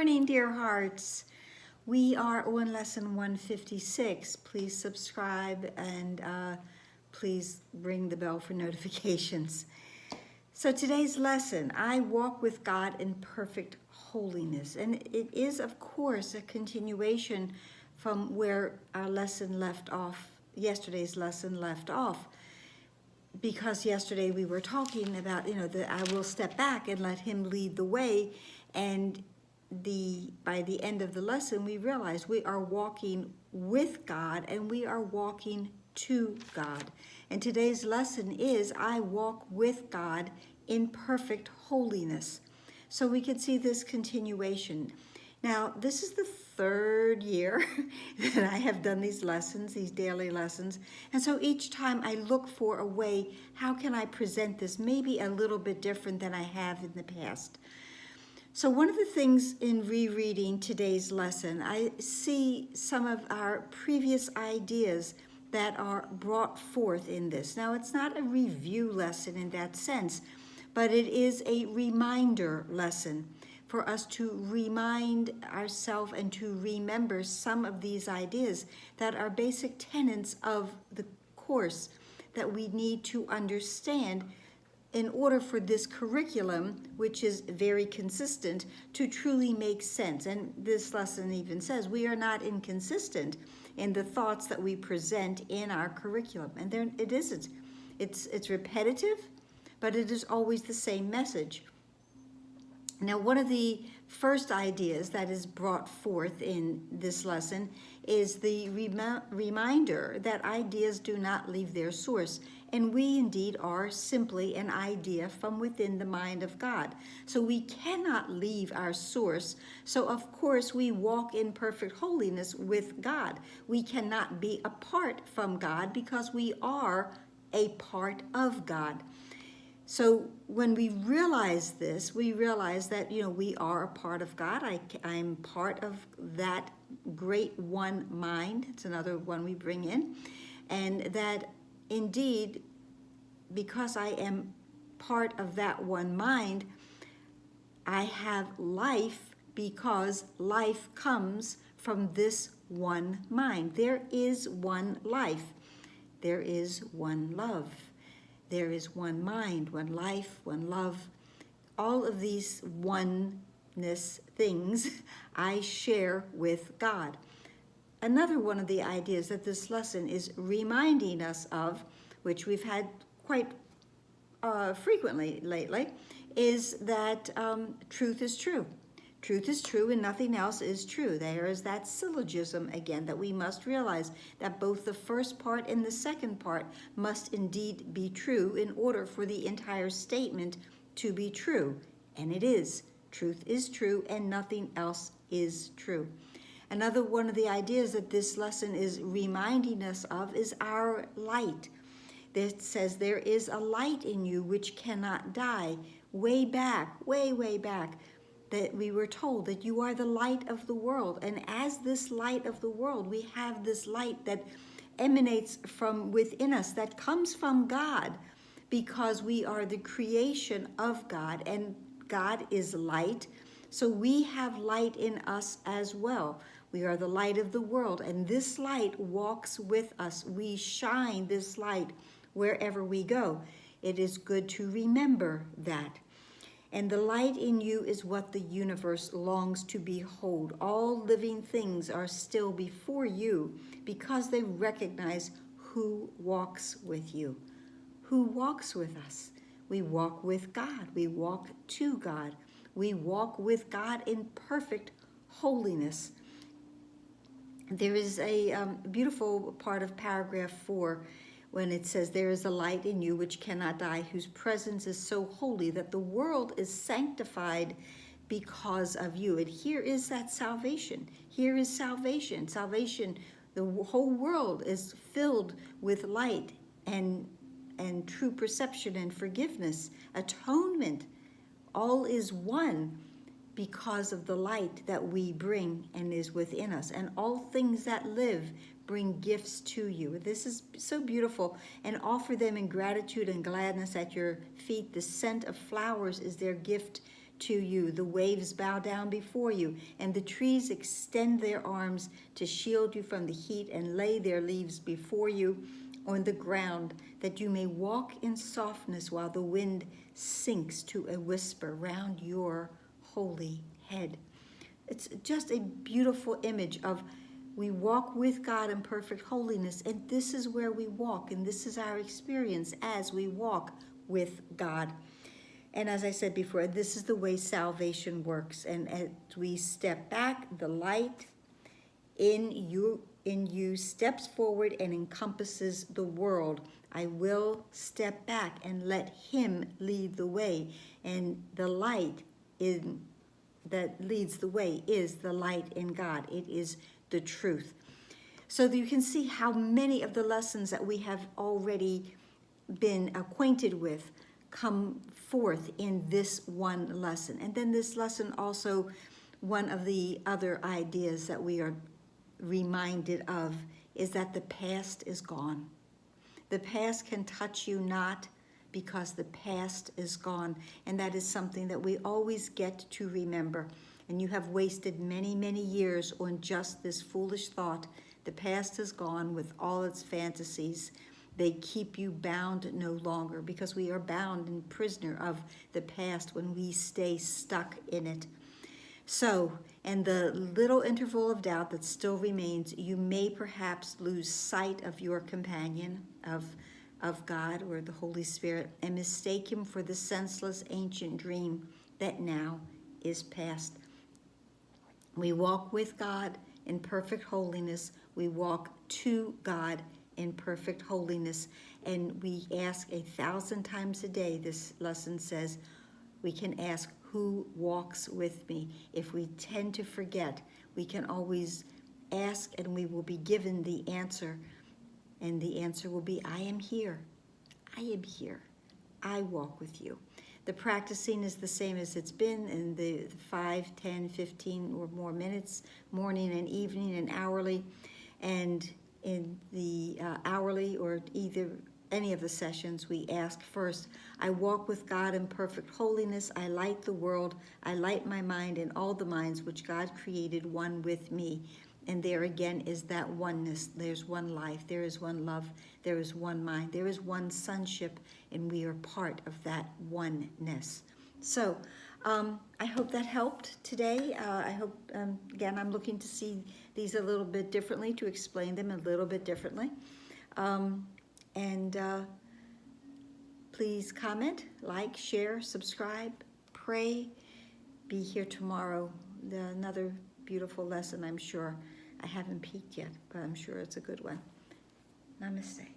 morning, dear hearts. We are on lesson 156. Please subscribe and please ring the bell for notifications. So today's lesson, I walk with God in perfect holiness. And it is, of course, a continuation from where our lesson left off, yesterday's lesson left off. Because yesterday we were talking about, I will step back and let him lead the way. And by the end of the lesson, we realize we are walking with God and we are walking to God. And today's lesson is, I walk with God in perfect holiness. So we can see this continuation. Now, this is the third year that I have done these lessons, these daily lessons. And so each time I look for a way, how can I present this maybe a little bit different than I have in the past? So one of the things in rereading today's lesson, I see some of our previous ideas that are brought forth in this. Now, it's not a review lesson in that sense, but it is a reminder lesson for us to remind ourselves and to remember some of these ideas that are basic tenets of the course that we need to understand in order for this curriculum, which is very consistent, to truly make sense. And this lesson even says we are not inconsistent in the thoughts that we present in our curriculum. And there it isn't. It's repetitive, but it is always the same message. Now, one of the first ideas that is brought forth in this lesson is the reminder that ideas do not leave their source. And we indeed are simply an idea from within the mind of God. So we cannot leave our source. So of course we walk in perfect holiness with God. We cannot be apart from God because we are a part of God. So when we realize this, we realize that, we are a part of God. I'm part of that great one mind. It's another one we bring in. And that indeed, because I am part of that one mind, I have life because life comes from this one mind. There is one life. There is one love. There is one mind, one life, one love. All of these oneness things I share with God. Another one of the ideas that this lesson is reminding us of, which we've had quite frequently lately, is that truth is true. Truth is true and nothing else is true. There is that syllogism again that we must realize that both the first part and the second part must indeed be true in order for the entire statement to be true. And it is. Truth is true and nothing else is true. Another one of the ideas that this lesson is reminding us of is our light. It says there is a light in you which cannot die. Way back, way back, that we were told that you are the light of the world. And as this light of the world, we have this light that emanates from within us, that comes from God, because we are the creation of God, and God is light. So we have light in us as well. We are the light of the world, and this light walks with us. We shine this light wherever we go. It is good to remember that. And the light in you is what the universe longs to behold. All living things are still before you because they recognize who walks with you. Who walks with us? We walk with God. We walk to God. We walk with God in perfect holiness. There is a beautiful part of paragraph 4 when it says, there is a light in you which cannot die, whose presence is so holy that the world is sanctified because of you. And here is that salvation. Here is salvation. Salvation, the whole world is filled with light and true perception and forgiveness, atonement. All is one because of the light that we bring and is within us. And all things that live bring gifts to you. This is so beautiful. And offer them in gratitude and gladness at your feet. The scent of flowers is their gift to you. The waves bow down before you, and the trees extend their arms to shield you from the heat and lay their leaves before you on the ground, that you may walk in softness while the wind sinks to a whisper round your holy head. It's just a beautiful image of we walk with God in perfect holiness, and this is where we walk, and this is our experience as we walk with God. And as I said before, this is the way salvation works. And as we step back, the light in you steps forward and encompasses the world. I will step back and let him lead the way. And the light that leads the way is the light in God. It is the truth. So that you can see how many of the lessons that we have already been acquainted with come forth in this one lesson. And then this lesson also, one of the other ideas that we are reminded of is that the past is gone. The past can touch you not, because the past is gone. And that is something that we always get to remember. And you have wasted many, many years on just this foolish thought. The past is gone with all its fantasies. They keep you bound no longer, because we are bound and prisoner of the past when we stay stuck in it. So, and the little interval of doubt that still remains, you may perhaps lose sight of your companion, of God or the Holy Spirit, and mistake him for the senseless ancient dream that now is past. We walk with God in perfect holiness. We walk to God in perfect holiness. And we ask 1,000 times a day, this lesson says, we can ask, who walks with me? If we tend to forget, we can always ask, and we will be given the answer. And the answer will be, I am here. I am here. I walk with you. The practicing is the same as it's been in the 5, 10, 15 or more minutes, morning and evening and hourly. And in the hourly or either any of the sessions, we ask first, I walk with God in perfect holiness. I light the world. I light my mind and all the minds which God created, one with me. And there again is that oneness. There's one life. There is one love. There is one mind. There is one sonship, and we are part of that oneness. So I hope that helped today. I hope, again, I'm looking to see these a little bit differently, to explain them a little bit differently. Please comment, like, share, subscribe, pray. Be here tomorrow. Another beautiful lesson, I'm sure. I haven't peeked yet, but I'm sure it's a good one. Namaste.